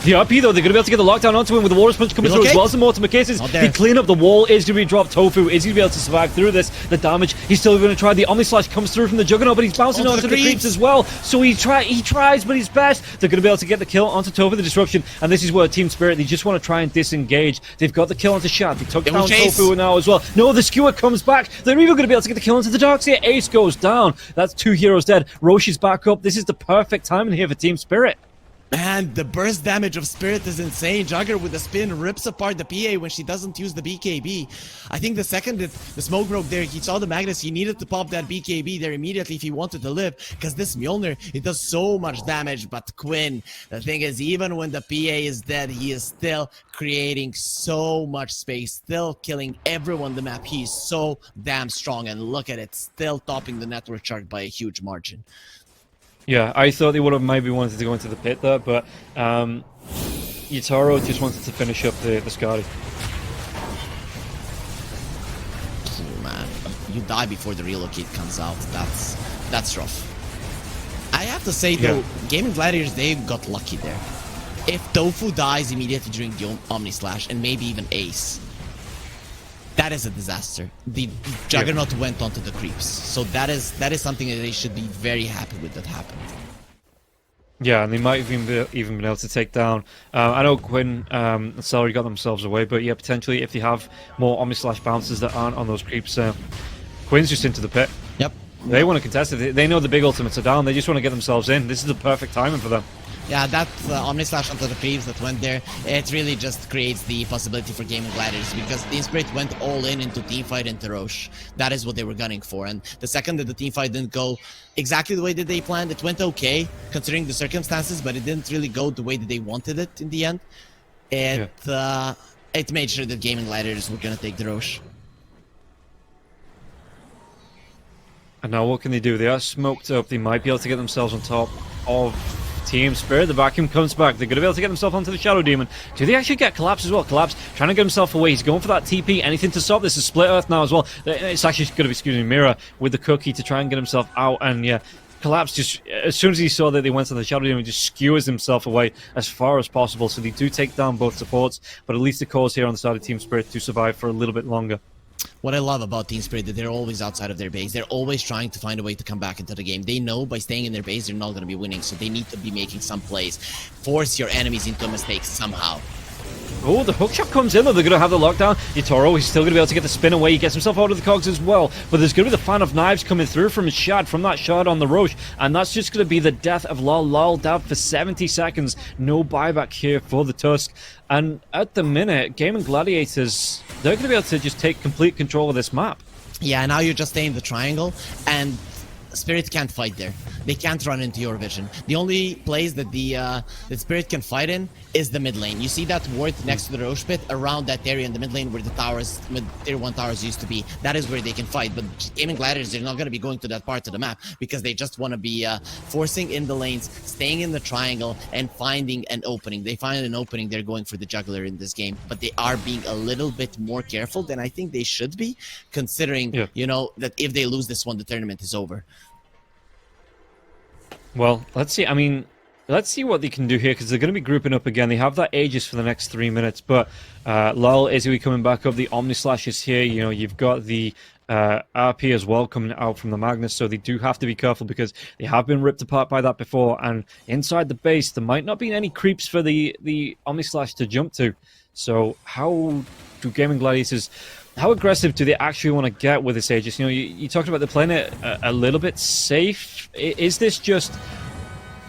The RP though, they're going to be able to get the lockdown onto him with the water sponge coming through as well as the Mortimer cases. He clean up the wall, is going to be dropped. Tofu is going to be able to survive through this. The damage, he's still going to try. The Omni Slash comes through from the Juggernaut, but he's bouncing onto the creeps as well. So he tries, but he's best. They're going to be able to get the kill onto Tofu, the disruption, and this is where Team Spirit, they just want to try and disengage. They've got the kill onto Shad. They took down Tofu now as well. No, the Skewer comes back. They're even going to be able to get the kill onto the Darkseer. Ace goes down. That's 2 heroes dead. Roche is back up. This is the perfect timing here for Team Spirit. Man, the burst damage of Spirit is insane. Jugger with the spin rips apart the PA when she doesn't use the BKB. I think the second that the smoke broke there, he saw the Magnus, he needed to pop that BKB there immediately if he wanted to live. Because this Mjolnir, it does so much damage. But Quinn, the thing is, even when the PA is dead, he is still creating so much space, still killing everyone on the map. He's so damn strong. And look at it, still topping the network chart by a huge margin. Yeah, I thought they would have maybe wanted to go into the pit there, but Yutaro just wanted to finish up the Skadi. Oh, man, you die before the relocate comes out. That's rough. I have to say though, Gaimin Gladiators, they got lucky there. If Tofu dies immediately during the Omni Slash, and maybe even Ace, that is a disaster. The Juggernaut went onto the creeps. So that is something that they should be very happy with that happened. Yeah, and they might have even been able to take down. I know Quinn and Celery got themselves away, but yeah, potentially if they have more Omni Slash bounces that aren't on those creeps, Quinn's just into the pit. Yep. They want to contest it. They know the big ultimates are down. They just want to get themselves in. This is the perfect timing for them. Yeah, that Omni Slash onto the creeps that went there, it really just creates the possibility for Gaimin Gladiators because teamspirit went all in into teamfight and Roche. That is what they were gunning for. And the second that the teamfight didn't go exactly the way that they planned, it went okay considering the circumstances, but it didn't really go the way that they wanted it in the end. It made sure that Gaimin Gladiators were going to take the Roche. And now what can they do? They are smoked up. They might be able to get themselves on top of teamspirit. The vacuum comes back. They're going to be able to get themselves onto the Shadow Demon. Do they actually get Collapse as well? Collapse trying to get himself away. He's going for that TP. Anything to stop this is Split Earth now as well. It's actually going to be, excuse me, Mirror with the cookie to try and get himself out. And yeah, Collapse just, as soon as he saw that they went to the Shadow Demon, just skewers himself away as far as possible. So they do take down both supports, but at least the cause here on the side of teamspirit to survive for a little bit longer. What I love about teamspirit that they're always outside of their base. They're always trying to find a way to come back into the game. They know by staying in their base, they're not going to be winning. So they need to be making some plays. Force your enemies into a mistake somehow. Oh, the hookshot comes in, though. They're going to have the lockdown. Yatoro, he's still going to be able to get the spin away. He gets himself out of the cogs as well. But there's going to be the fan of knives coming through from his shard, from that shard on the Roche. And that's just going to be the death of Lol. Lol down for 70 seconds. No buyback here for the Tusk. And at the minute, Gaimin Gladiators, they're going to be able to just take complete control of this map. Yeah, now you're just staying in the triangle, and Spirit can't fight there. They can't run into your vision. The only place that that Spirit can fight in is the mid lane. You see that ward next to the Roche pit, around that area in the mid lane where the towers, tier 1 towers used to be. That is where they can fight. But Gaimin Gladiators, they're not going to be going to that part of the map because they just want to be forcing in the lanes, staying in the triangle, and finding an opening. They find an opening, they're going for the juggler in this game. But they are being a little bit more careful than I think they should be, considering, you know, that if they lose this one, the tournament is over. Well, let's see. I mean, let's see what they can do here, because they're going to be grouping up again. They have that Aegis for the next 3 minutes, but Lol is coming back up. The Omni Slash is here. You know, you've got the RP as well coming out from the Magnus, so they do have to be careful because they have been ripped apart by that before. And inside the base, there might not be any creeps for the Omni Slash to jump to. So how do Gaimin Gladiators... How aggressive do they actually want to get with this Aegis? You know, you talked about the playing it a little bit safe. Is this just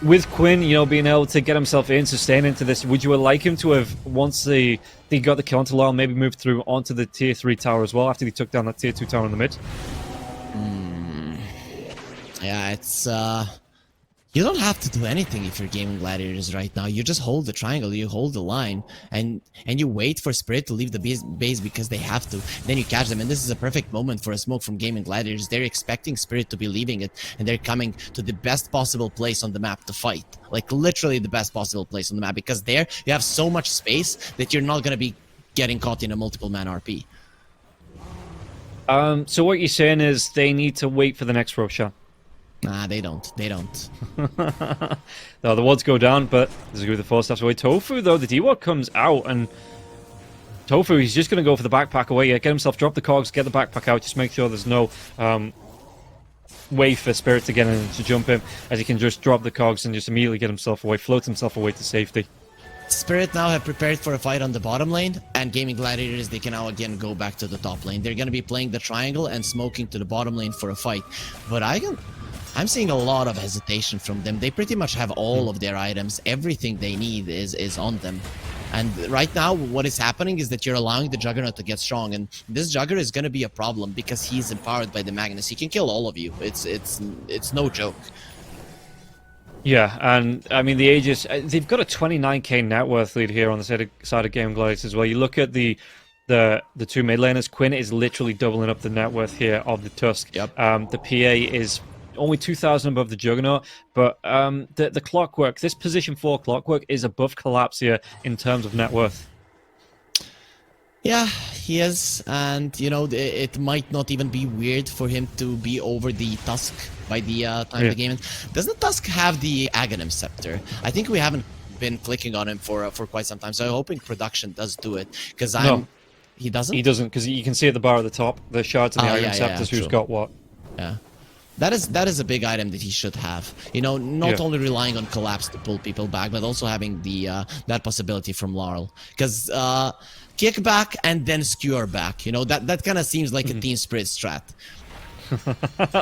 with Quinn, you know, being able to get himself in, sustain into this? Would you like him to have, once they got the kill onto Lyle, maybe moved through onto the tier 3 tower as well after they took down that tier 2 tower in the mid? Yeah, it's you don't have to do anything if you're Gaimin Gladiators right now. You just hold the triangle, you hold the line, and you wait for Spirit to leave the base because they have to. Then you catch them, and this is a perfect moment for a smoke from Gaimin Gladiators. They're expecting Spirit to be leaving it, and they're coming to the best possible place on the map to fight. Like, literally the best possible place on the map, because there you have so much space that you're not going to be getting caught in a multiple-man RP. So what you're saying is they need to wait for the next Roshan? Nah, they don't. They don't. No, the wards go down, but there's going to be the 4 steps away. Tofu, though, the D-Ward comes out, and Tofu, he's just going to go for the backpack away. Get himself, drop the cogs, get the backpack out. Just make sure there's no way for Spirit to get in and to jump him, as he can just drop the cogs and just immediately get himself away, float himself away to safety. Spirit now have prepared for a fight on the bottom lane, and Gaimin Gladiators, they can now again go back to the top lane. They're going to be playing the triangle and smoking to the bottom lane for a fight. But I'm seeing a lot of hesitation from them. They pretty much have all of their items. Everything they need is on them. And right now, what is happening is that you're allowing the Juggernaut to get strong. And this Juggernaut is going to be a problem because he's empowered by the Magnus. He can kill all of you. It's no joke. Yeah, and I mean, the Aegis, they've got a 29k net worth lead here on the side of Gaimin Gladiators as well. You look at the 2 mid laners. Quinn is literally doubling up the net worth here of the Tusk. Yep. The PA is only 2,000 above the Juggernaut, but the Clockwork, this position 4 Clockwork is above Collapse here in terms of net worth. Yeah, he is, and you know, it might not even be weird for him to be over the Tusk by the time of the game. Doesn't Tusk have the Aghanim Scepter? I think we haven't been clicking on him for quite some time, so I'm hoping production does do it, because he doesn't, because you can see at the bar at the top the shards and the Aghanim Scepters. Who's got what? Yeah. That is a big item that he should have. You know, not only relying on collapse to pull people back, but also having the that possibility from Laurel. Because kick back and then skewer back. You know, that kind of seems like a team spirit strat.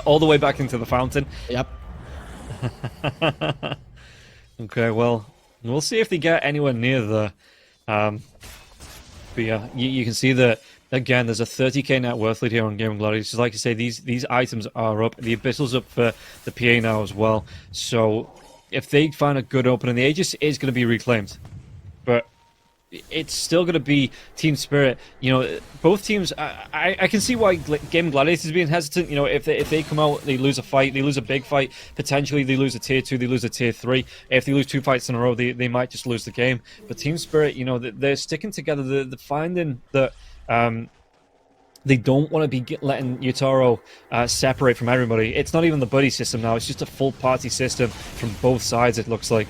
All the way back into the fountain. Yep. Okay, well, we'll see if they get anywhere near the. But yeah, you can see that. Again, there's a 30k net worth lead here on Gaimin Gladiators. Like I say, these items are up. The Abyssal's up for the PA now as well. So if they find a good opening, the Aegis is going to be reclaimed. But it's still going to be Team Spirit. You know, both teams. I can see why Gaimin Gladiators is being hesitant. You know, if they come out, they lose a fight, they lose a big fight. Potentially, they lose a tier 2, they lose a tier 3. If they lose 2 fights in a row, they might just lose the game. But Team Spirit, you know, they're sticking together. They're finding that. They don't want to be letting Yutaro separate from everybody. It's not even the buddy system now. It's just a full party system from both sides, it looks like.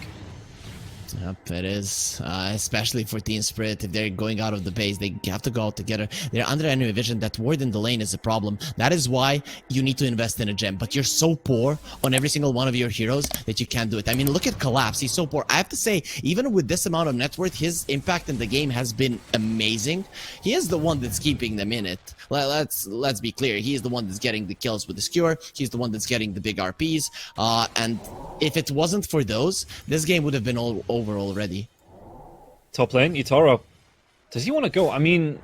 Yep, it is. Especially for Team Spirit, if they're going out of the base, they have to go out together. They're under enemy vision. That ward in the lane is a problem. That is why you need to invest in a gem. But you're so poor on every single one of your heroes that you can't do it. I mean, look at Collapse. He's so poor. I have to say, even with this amount of net worth, his impact in the game has been amazing. He is the one that's keeping them in it. Let's be clear. He is the one that's getting the kills with the skewer. He's the one that's getting the big RPs. And if it wasn't for those, this game would have been all over already. Top lane, Yutaro. Does he want to go? I mean,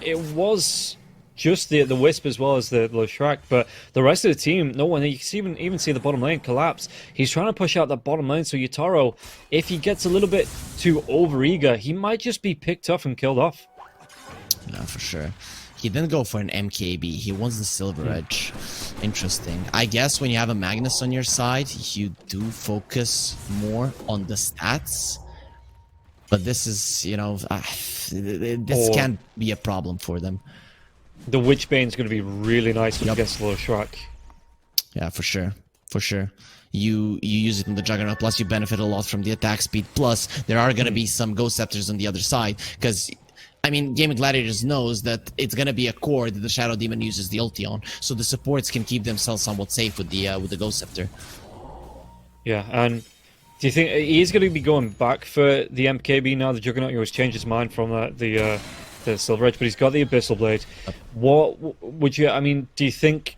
it was just the Wisp as well as the Shrek, but the rest of the team, no one. You can even see the bottom lane collapse. He's trying to push out that bottom lane, so Yutaro, if he gets a little bit too overeager, he might just be picked off and killed off. Yeah, for sure. He didn't go for an MKB. He wants the Silver Edge. Interesting. I guess when you have a Magnus on your side, you do focus more on the stats. But this is, you know, this can't be a problem for them. The Witchbane's going to be really nice against the little Shrek. Yeah, for sure. For sure. You use it in the Juggernaut, plus you benefit a lot from the attack speed. Plus, there are going to be some Ghost Scepters on the other side. Because... I mean, Gaimin Gladiators knows that it's gonna be a core that the Shadow Demon uses the ulti on, so the supports can keep themselves somewhat safe with the Ghost Scepter. Yeah, and do you think he's gonna be going back for the MKB now? The Juggernaut, he always changed his mind from the Silver Edge, but he's got the Abyssal Blade. What would you? I mean, do you think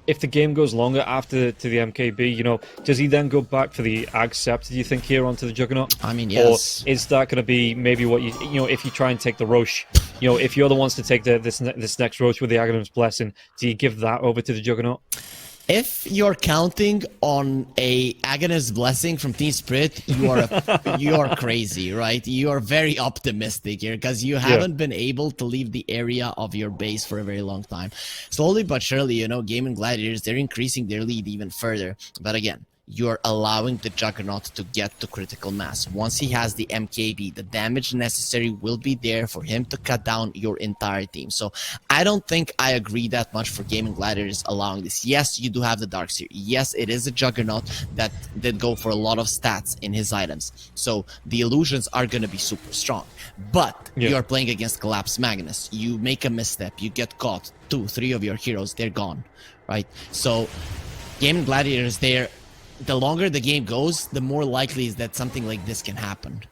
if the game goes longer after to the MKB, you know, does he then go back for the Ag Scepter, do you think, here onto the Juggernaut? I mean, yes. Or is that going to be maybe what you know, if you try and take the Roche, you know, if you're the ones to take this next Roche with the Aghanim's Blessing, do you give that over to the Juggernaut? If you're counting on a Aghanim's Blessing from Team Spirit, you are crazy, right? You are very optimistic here because you haven't been able to leave the area of your base for a very long time. Slowly but surely, you know, Gaimin Gladiators, they're increasing their lead even further. But again, you're allowing the Juggernaut to get to critical mass. Once he has the MKB, the damage necessary will be there for him to cut down your entire team. So I don't think I agree that much for Gaimin Gladiators allowing this. Yes, you do have the Darkseer. Yes, it is a Juggernaut that did go for a lot of stats in his items. So the illusions are going to be super strong. But you're playing against Collapse Magnus. You make a misstep, you get caught. 2, 3 of your heroes, they're gone, right? So Gaimin Gladiators, the longer the game goes, the more likely is that something like this can happen.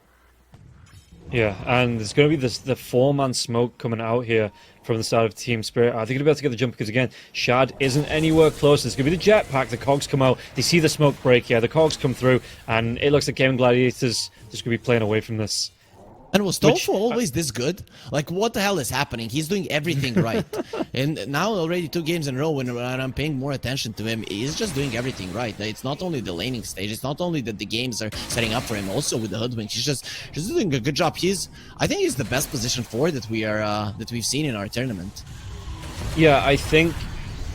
Yeah, and there's going to be the 4-man smoke coming out here from the side of Team Spirit. Are they going to be able to get the jump? Because again, Shad isn't anywhere close. There's going to be the jetpack. The cogs come out. They see the smoke break. Yeah, the cogs come through, and it looks like Gaimin Gladiators just going to be playing away from this. And was Tofu always this good? Like, what the hell is happening? He's doing everything right. And now already 2 games in a row when I'm paying more attention to him, he's just doing everything right. It's not only the laning stage, it's not only that the games are setting up for him, also with the Hoodwink. He's just doing a good job. I think he's the best position forward that we've seen in our tournament. Yeah, I think...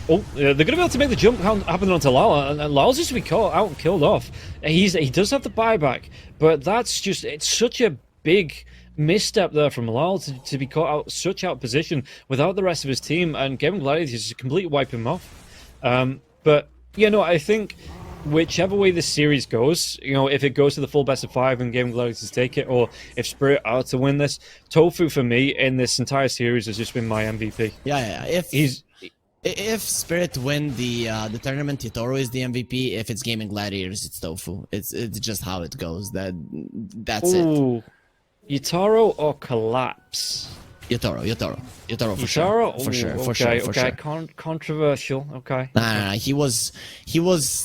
Oh, they're going to be able to make the jump happen onto Lala, and Lala's just to be caught out and killed off. He does have the buyback, but that's just... It's such a big misstep there from Lal to be caught out such out position without the rest of his team, and Gaimin Gladiators just completely wipe him off. But you know, I think whichever way this series goes, you know, if it goes to the full best of 5 and Gaimin Gladiators take it, or if Spirit are to win this, Tofu for me in this entire series has just been my MVP. Yeah. If Spirit win the tournament, Yotaro is the MVP. If it's Gaimin Gladiators, it's Tofu. It's just how it goes. That's it. Ooh, Yotaro or Collapse? Yotaro for sure. Yotaro? For sure, Ooh, for okay, sure, for okay. sure. Controversial. Okay. Nah, he was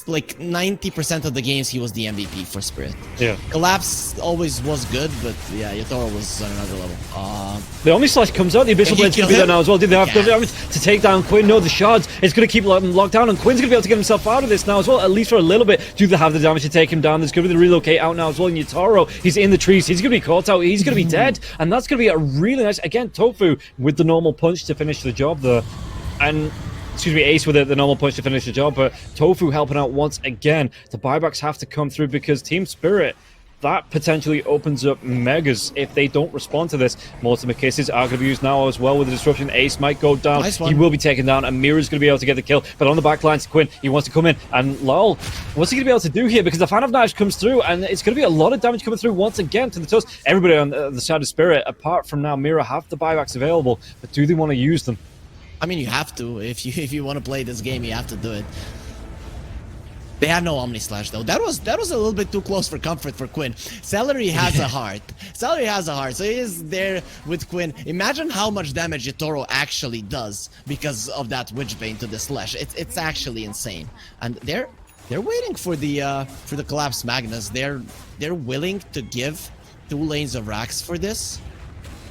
like 90% of the games he was the MVP for Spirit. Yeah. Collapse always was good, but yeah, Yotaro was on another level. The Omni Slash comes out. The Abyssal He Blade's going to be killed there him? now as well. Did they have Yeah. to take down Quinn? No, the shards. It's going to keep him locked down, and Quinn's going to be able to get himself out of this now as well, at least for a little bit. Do they have the damage to take him down? There's going to be the relocate out now as well. And Yotaro, he's in the trees. He's going to be caught out. He's going to be dead, and that's going to be a really nice. Again, Tofu with the normal punch to finish the job there, and. Excuse me, Ace with the normal punch to finish the job, but Tofu helping out once again. The buybacks have to come through because Team Spirit, that potentially opens up Megas if they don't respond to this. Multiple cases are going to be used now as well with the disruption. Ace might go down. Nice one. He will be taken down, and Mira's going to be able to get the kill. But on the back lines, Quinn, he wants to come in. And lol, what's he going to be able to do here? Because the Fan of Knives comes through, and it's going to be a lot of damage coming through once again to the Tusk. Everybody on the side of Spirit, apart from now Mira, have the buybacks available. But do they want to use them? I mean, you have to. If you want to play this game, you have to do it. They have no Omni Slash though. That was a little bit too close for comfort for Quinn. Celery has a heart. Celery has a heart, so he is there with Quinn. Imagine how much damage Yotaro actually does because of that Witchbane to the Slash. It's actually insane. And they're waiting for the Collapse Magnus. They're willing to give 2 lanes of racks for this.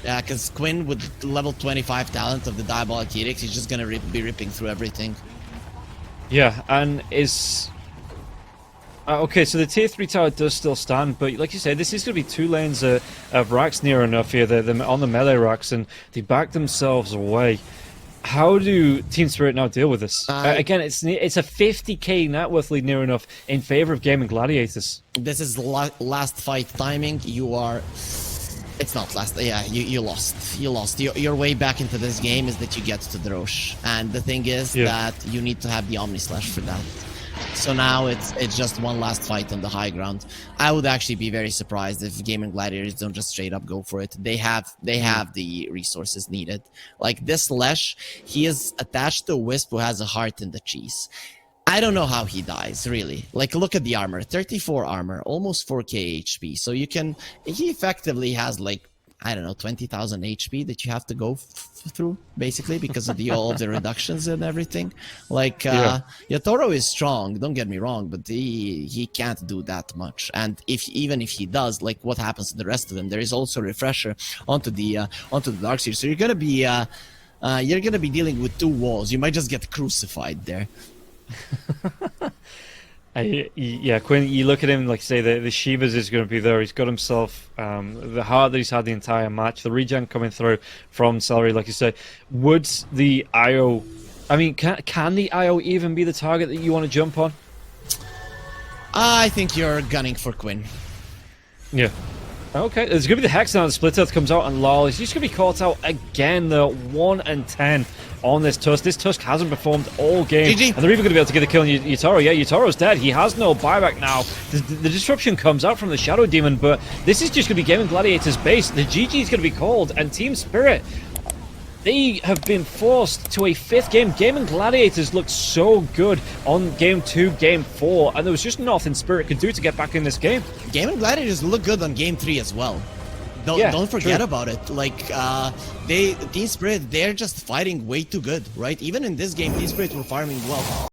Yeah, because Quinn with level 25 talent of the Diabolic Helix, he's just gonna be ripping through everything. Yeah, and is... okay, so the tier 3 tower does still stand, but like you said, this is going to be 2 lanes of racks near enough here. They're on the melee racks, and they back themselves away. How do Team Spirit now deal with this? Again, it's a 50k net worth lead near enough in favor of Gaimin Gladiators. This is last fight timing. You are... It's not last. Yeah, you lost. You lost. Your way back into this game is that you get to Drosh. And the thing is that you need to have the Omni Slash for that. So now it's just one last fight on the high ground. I would actually be very surprised if Gaimin Gladiators don't just straight up go for it. They have the resources needed. Like this Slash, he is attached to a Wisp who has a heart in the cheese. I don't know how he dies, really. Like, look at the armor. 34 armor, almost 4k HP. So he effectively has, like, I don't know, 20,000 HP that you have to go through, basically, because of all of the reductions and everything. Like, Yotaro is strong, don't get me wrong, but he can't do that much. And even if he does, like, what happens to the rest of them? There is also a refresher onto the Darkseer. So you're gonna be dealing with 2 walls. You might just get crucified there. Yeah, Quinn, you look at him, like say the Shivas is going to be there. He's got himself the heart that he's had the entire match. The regen coming through from Celery, like you say. Would the IO... I mean, can the IO even be the target that you want to jump on? I think you're gunning for Quinn. Yeah. Okay, there's going to be the Hex now. The Split Earth comes out, and lol, he's just going to be caught out again, though. 1 and 10 on this Tusk. This Tusk hasn't performed all game. GG. And they're even going to be able to get the kill on Yotaro. Yeah, Yotaro's dead. He has no buyback now. The disruption comes out from the Shadow Demon, but this is just going to be Gaimin Gladiators' base. The GG is going to be called, and Team Spirit, they have been forced to a 5th game. Gaimin Gladiators looked so good on game 2, game 4, and there was just nothing Spirit could do to get back in this game. Gaimin Gladiators look good on game 3 as well. Don't forget about it. Like, Team Spirit, they're just fighting way too good, right? Even in this game, Team Spirit were farming well.